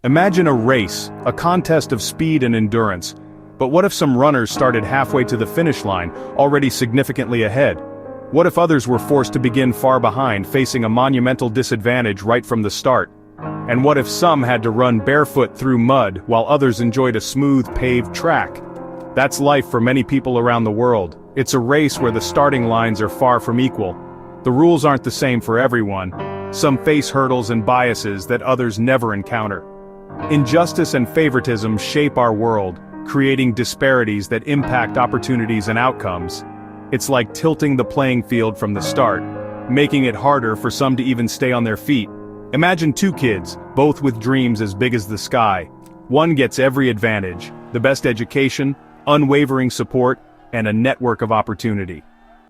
Imagine a race, a contest of speed and endurance. But what if some runners started halfway to the finish line, already significantly ahead? What if others were forced to begin far behind, facing a monumental disadvantage right from the start? And what if some had to run barefoot through mud, while others enjoyed a smooth, paved track? That's life for many people around the world. It's a race where the starting lines are far from equal. The rules aren't the same for everyone. Some face hurdles and biases that others never encounter. Injustice and favoritism shape our world, creating disparities that impact opportunities and outcomes. It's like tilting the playing field from the start, making it harder for some to even stay on their feet. Imagine two kids, both with dreams as big as the sky. One gets every advantage, the best education, unwavering support, and a network of opportunity.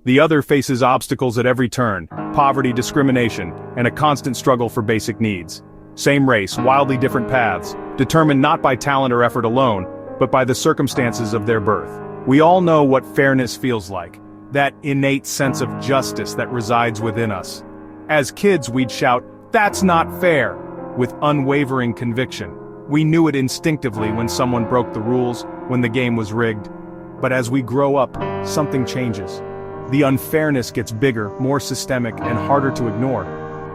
The other faces obstacles at every turn, poverty, discrimination, and a constant struggle for basic needs. Same race, wildly different paths, determined not by talent or effort alone, but by the circumstances of their birth. We all know what fairness feels like, that innate sense of justice that resides within us. As kids, we'd shout, "That's not fair," with unwavering conviction. We knew it instinctively when someone broke the rules, when the game was rigged. But as we grow up, something changes. The unfairness gets bigger, more systemic, and harder to ignore.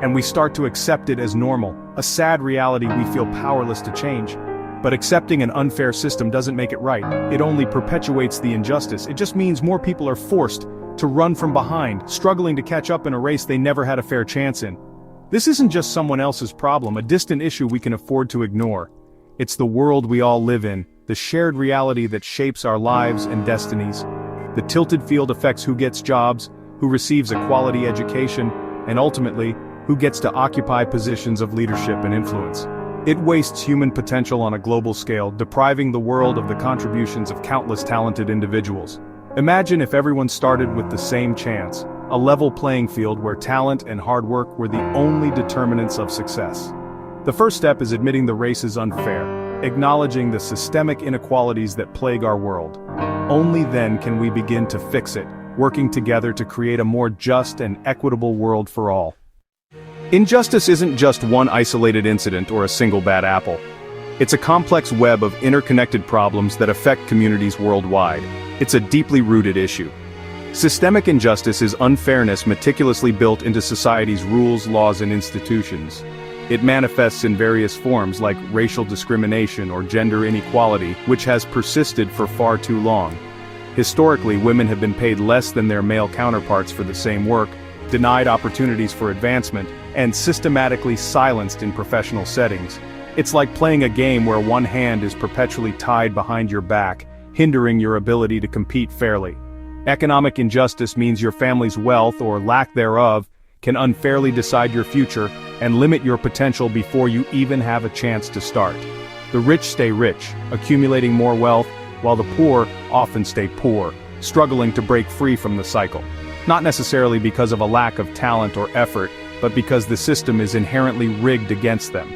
And we start to accept it as normal, a sad reality we feel powerless to change. But accepting an unfair system doesn't make it right. It only perpetuates the injustice. It just means more people are forced to run from behind, struggling to catch up in a race they never had a fair chance in. This isn't just someone else's problem, a distant issue we can afford to ignore. It's the world we all live in, the shared reality that shapes our lives and destinies. The tilted field affects who gets jobs, who receives a quality education, and ultimately, who gets to occupy positions of leadership and influence. It wastes human potential on a global scale, depriving the world of the contributions of countless talented individuals. Imagine if everyone started with the same chance, a level playing field where talent and hard work were the only determinants of success. The first step is admitting the race is unfair, acknowledging the systemic inequalities that plague our world. Only then can we begin to fix it, working together to create a more just and equitable world for all. Injustice isn't just one isolated incident or a single bad apple. It's a complex web of interconnected problems that affect communities worldwide. It's a deeply rooted issue. Systemic injustice is unfairness meticulously built into society's rules, laws, and institutions. It manifests in various forms like racial discrimination or gender inequality, which has persisted for far too long. Historically, women have been paid less than their male counterparts for the same work, denied opportunities for advancement, and systematically silenced in professional settings. It's like playing a game where one hand is perpetually tied behind your back, hindering your ability to compete fairly. Economic injustice means your family's wealth, or lack thereof, can unfairly decide your future and limit your potential before you even have a chance to start. The rich stay rich, accumulating more wealth, while the poor often stay poor, struggling to break free from the cycle. Not necessarily because of a lack of talent or effort, but because the system is inherently rigged against them.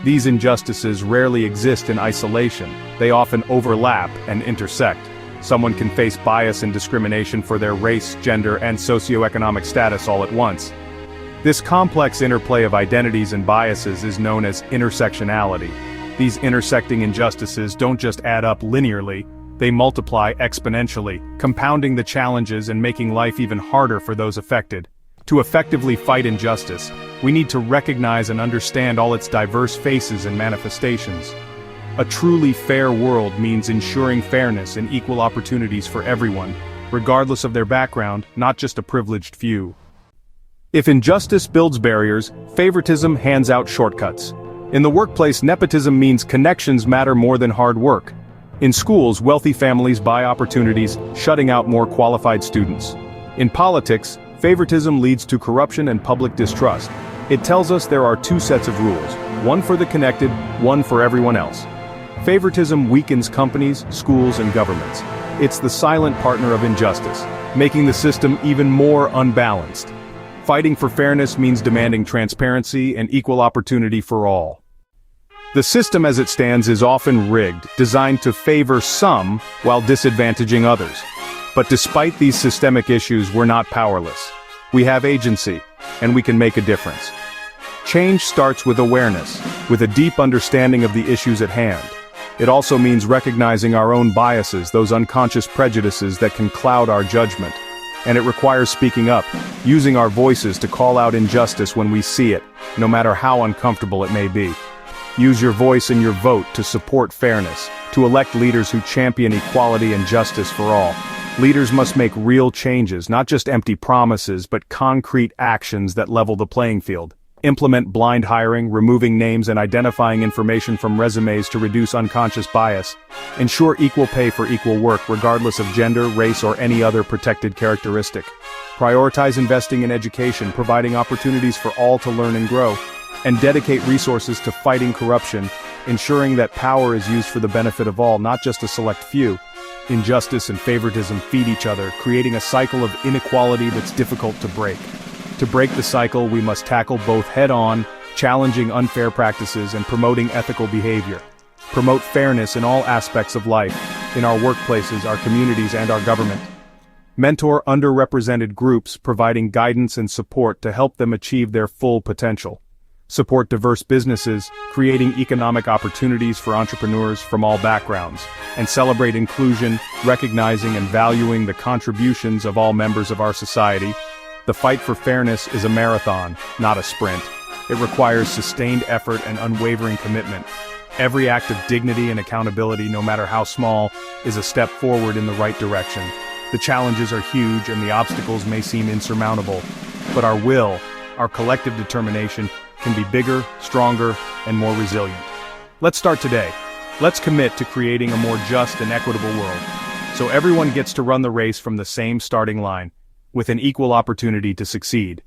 These injustices rarely exist in isolation. They often overlap and intersect. Someone can face bias and discrimination for their race, gender, and socioeconomic status all at once. This complex interplay of identities and biases is known as intersectionality. These intersecting injustices don't just add up linearly, they multiply exponentially, compounding the challenges and making life even harder for those affected. To effectively fight injustice, we need to recognize and understand all its diverse faces and manifestations. A truly fair world means ensuring fairness and equal opportunities for everyone, regardless of their background, not just a privileged few. If injustice builds barriers, favoritism hands out shortcuts. In the workplace, nepotism means connections matter more than hard work. In schools, wealthy families buy opportunities, shutting out more qualified students. In politics, favoritism leads to corruption and public distrust. It tells us there are two sets of rules, one for the connected, one for everyone else. Favoritism weakens companies, schools, and governments. It's the silent partner of injustice, making the system even more unbalanced. Fighting for fairness means demanding transparency and equal opportunity for all. The system as it stands is often rigged, designed to favor some while disadvantaging others. But despite these systemic issues, we're not powerless. We have agency, and we can make a difference. Change starts with awareness, with a deep understanding of the issues at hand. It also means recognizing our own biases, those unconscious prejudices that can cloud our judgment. And it requires speaking up, using our voices to call out injustice when we see it, no matter how uncomfortable it may be. Use your voice and your vote to support fairness, to elect leaders who champion equality and justice for all. Leaders must make real changes, not just empty promises, but concrete actions that level the playing field. Implement blind hiring, removing names and identifying information from resumes to reduce unconscious bias. Ensure equal pay for equal work regardless of gender, race, or any other protected characteristic. Prioritize investing in education, providing opportunities for all to learn and grow. And dedicate resources to fighting corruption, ensuring that power is used for the benefit of all, not just a select few. Injustice and favoritism feed each other, creating a cycle of inequality that's difficult to break. To break the cycle, we must tackle both head-on, challenging unfair practices and promoting ethical behavior. Promote fairness in all aspects of life, in our workplaces, our communities, and our government. Mentor underrepresented groups, providing guidance and support to help them achieve their full potential. Support diverse businesses, creating economic opportunities for entrepreneurs from all backgrounds. And celebrate inclusion, recognizing and valuing the contributions of all members of our society. The fight for fairness is a marathon, not a sprint. It requires sustained effort and unwavering commitment. Every act of dignity and accountability, no matter how small, is a step forward in the right direction. The challenges are huge and the obstacles may seem insurmountable, but our will, our collective determination, can be bigger, stronger, and more resilient. Let's start today. Let's commit to creating a more just and equitable world, so everyone gets to run the race from the same starting line, with an equal opportunity to succeed.